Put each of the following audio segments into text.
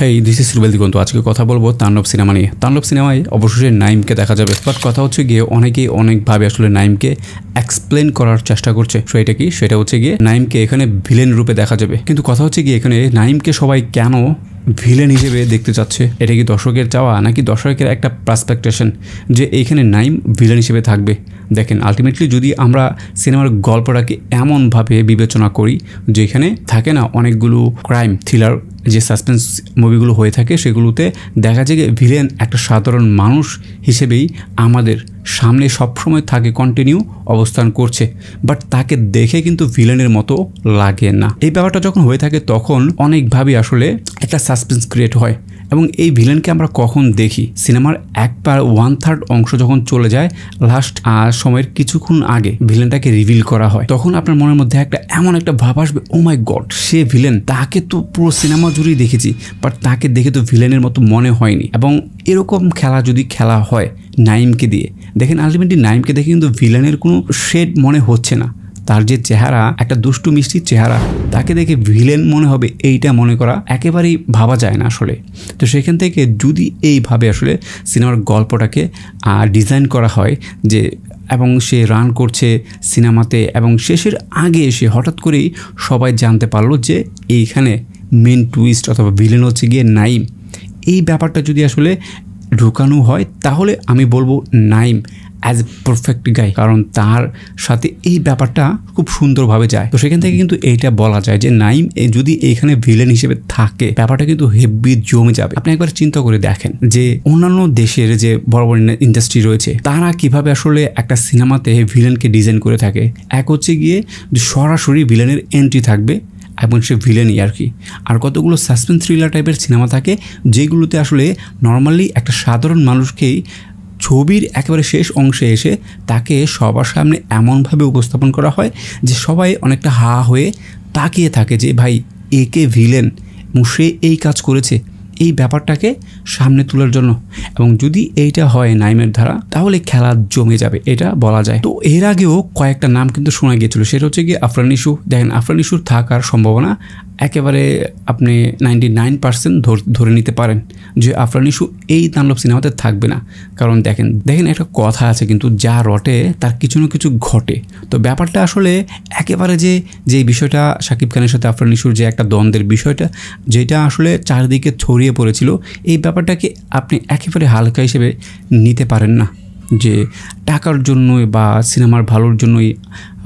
Hey this is Rubel দিগন্ত। আজকে কথা বলবো তাণ্ডব সিনেমা নিয়ে। তাণ্ডব সিনেমায় অবশ্যই নাইমকে দেখা যাবে, বাট কথা হচ্ছে গিয়ে অনেকেই অনেকভাবে আসলে নাইমকে এক্সপ্লেন করার চেষ্টা করছে। সো এটা কি, সেটা হচ্ছে গিয়ে নাইমকে এখানে ভিলেন রূপে দেখা যাবে, কিন্তু কথা হচ্ছে গিয়ে এখানে নাইমকে সবাই কেন ভিলেন হিসেবে দেখতে চাচ্ছে? এটা কি দর্শকের চাওয়া নাকি দর্শকের একটা পার্সপেকটেশন যে এইখানে নাইম ভিলেন হিসেবে থাকবে? দেখেন, আলটিমেটলি যদি আমরা সিনেমার গল্পটাকে এমনভাবে বিবেচনা করি যে এখানে থাকে না অনেকগুলো ক্রাইম থ্রিলার যে সাসপেন্স মুভিগুলো হয়ে থাকে, সেগুলোতে দেখা যায় যে ভিলেন একটা সাধারণ মানুষ হিসেবেই আমাদের সামনে সবসময় থাকে, কন্টিনিউ অবস্থান করছে, বাট তাকে দেখে কিন্তু ভিলেনের মতো লাগে না। এই ব্যাপারটা যখন হয়ে থাকে তখন অনেকভাবে আসলে একটা সাসপেন্স ক্রিয়েট হয়। এবং এই ভিলেনকে আমরা কখন দেখি? সিনেমার একবার 1/3 অংশ যখন চলে যায়, লাস্ট সময়ের কিছুক্ষণ আগে ভিলেনটাকে রিভিল করা হয়, তখন আপনার মনের মধ্যে এমন একটা ভাব আসবে, ও মাই গড, সে ভিলেন। তাকে তো পুরো সিনেমা জুড়েই দেখেছি, বাট তাকে দেখে তো ভিলেনের মতো মনে হয়নি। এবং এরকম খেলা যদি খেলা হয় নাইমকে দিয়ে, দেখেন আলটিমেটলি নাইমকে দেখে কিন্তু ভিলেনের কোনো শেড মনে হচ্ছে না। তার যে চেহারা, একটা দুষ্টু মিষ্টির চেহারা, তাকে দেখে ভিলেন মনে হবে, এইটা মনে করা একেবারেই ভাবা যায় না আসলে। তো সেখান থেকে যদি এইভাবে আসলে সিনেমার গল্পটাকে ডিজাইন করা হয় যে, এবং সে রান করছে সিনেমাতে এবং শেষের আগে এসে হঠাৎ করেই সবাই জানতে পারলো যে এইখানে মেন টুইস্ট অথবা ভিলেন হচ্ছে গিয়ে নাইম, এই ব্যাপারটা যদি আসলে ঢুকানো হয়, তাহলে আমি বলবো নাইম অ্যাজ এ পারফেক্ট গাই, কারণ তার সাথে এই ব্যাপারটা খুব সুন্দরভাবে যায়। তো সেখান থেকে কিন্তু এইটা বলা যায় যে নাইম যদি এইখানে ভিলেন হিসেবে থাকে, ব্যাপারটা কিন্তু হেভি জমে যাবে। আপনি একবার চিন্তা করে দেখেন যে অন্যান্য দেশের যে বড় বড় ইন্ডাস্ট্রি রয়েছে, তারা কিভাবে আসলে একটা সিনেমাতে ভিলেনকে ডিজাইন করে থাকে। এক হচ্ছে গিয়ে সরাসরি ভিলেনের এন্ট্রি থাকবে এবং সে ভিলেনই আর কি। আর কতগুলো সাসপেন্স থ্রিলার টাইপের সিনেমা থাকে যেগুলোতে আসলে নর্মালি একটা সাধারণ মানুষকেই ছবির একেবারে শেষ অংশে এসে তাকে সবার সামনে এমনভাবে উপস্থাপন করা হয় যে সবাই অনেকটা হা হয়ে তাকিয়ে থাকে যে ভাই, একে ভিলেন এবং সে এই কাজ করেছে, এই ব্যাপারটাকে সামনে তোলার জন্য। এবং যদি এইটা হয় নাইমের ধারা, তাহলে খেলা জমে যাবে, এটা বলা যায়। তো এর আগেও কয়েকটা নাম কিন্তু শোনা গিয়েছিল, সেটা হচ্ছে গিয়ে আফরান নিশু। দেখেন, আফরান নিশুর থাকার সম্ভাবনা একেবারে আপনি 99% ধরে নিতে পারেন যে আফরান নিশু এই তাণ্ডব সিনেমাতে থাকবে না। কারণ দেখেন একটা কথা আছে কিন্তু, যা রটে তার কিছু না কিছু ঘটে। তো ব্যাপারটা আসলে একেবারে যে বিষয়টা শাকিব খানের সাথে আফরান নিশুর যে একটা দ্বন্দ্বের বিষয়টা, যেটা আসলে চারিদিকে ছড়িয়ে পড়েছিল, এই ব্যাপারটাকে আপনি একেবারে হালকা হিসেবে নিতে পারেন না যে টাকার জন্যই বা সিনেমার ভালোর জন্যই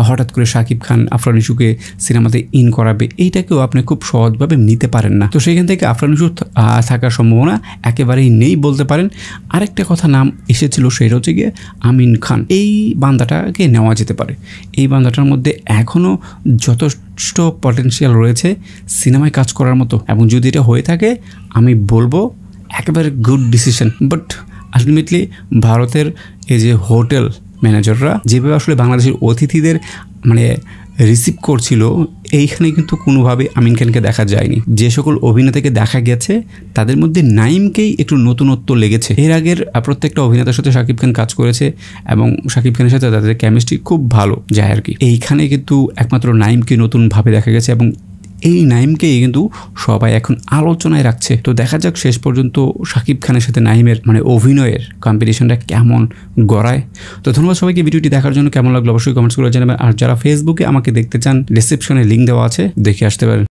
হঠাৎ করে শাকিব খান আফরান নিশুকে সিনেমাতে ইন করাবে, এইটাকেও আপনি খুব সহজভাবে নিতে পারেন না। তো সেখান থেকে আফরান নিশু থাকার সম্ভাবনা একেবারেই নেই বলতে পারেন। আরেকটা কথা নাম এসেছিল, সেটা হচ্ছে গিয়ে আমিন খান। এই বান্দাটাকে নেওয়া যেতে পারে। এই বান্দাটার মধ্যে এখনও যথেষ্ট পটেনশিয়াল রয়েছে সিনেমায় কাজ করার মতো, এবং যদি এটা হয়ে থাকে আমি বলবো একেবারে গুড ডিসিশন। বাট আলটিমেটলি ভারতের এই যে হোটেল ম্যানেজাররা যেভাবে আসলে বাংলাদেশের অতিথিদের রিসিভ করছিল, এইখানে কিন্তু কোনোভাবে আমিন খানকে দেখা যায়নি। যে সকল অভিনেতাকে দেখা গেছে তাদের মধ্যে নাইমকেই একটু নতুনত্ব লেগেছে। এর আগের প্রত্যেকটা অভিনেতার সাথে শাকিব খান কাজ করেছে এবং শাকিব খানের সাথে তাদের কেমিস্ট্রি খুব ভালো যায় আর কি। এইখানে কিন্তু একমাত্র নাইমকে নতুনভাবে দেখা গেছে এবং এই নাইমকেই কিন্তু সবাই এখন আলোচনায় রাখছে। তো দেখা যাক শেষ পর্যন্ত শাকিব খানের সাথে নাইমের অভিনয়ের কম্পিটিশনটা কেমন গড়ায়। তো ধন্যবাদ সবাইকে ভিডিওটি দেখার জন্য। কেমন লাগলো অবশ্যই কমেন্টস করে জানাবেন। আর যারা ফেসবুকে আমাকে দেখতে চান, ডেসক্রিপশনে লিঙ্ক দেওয়া আছে, দেখে আসতে পারেন।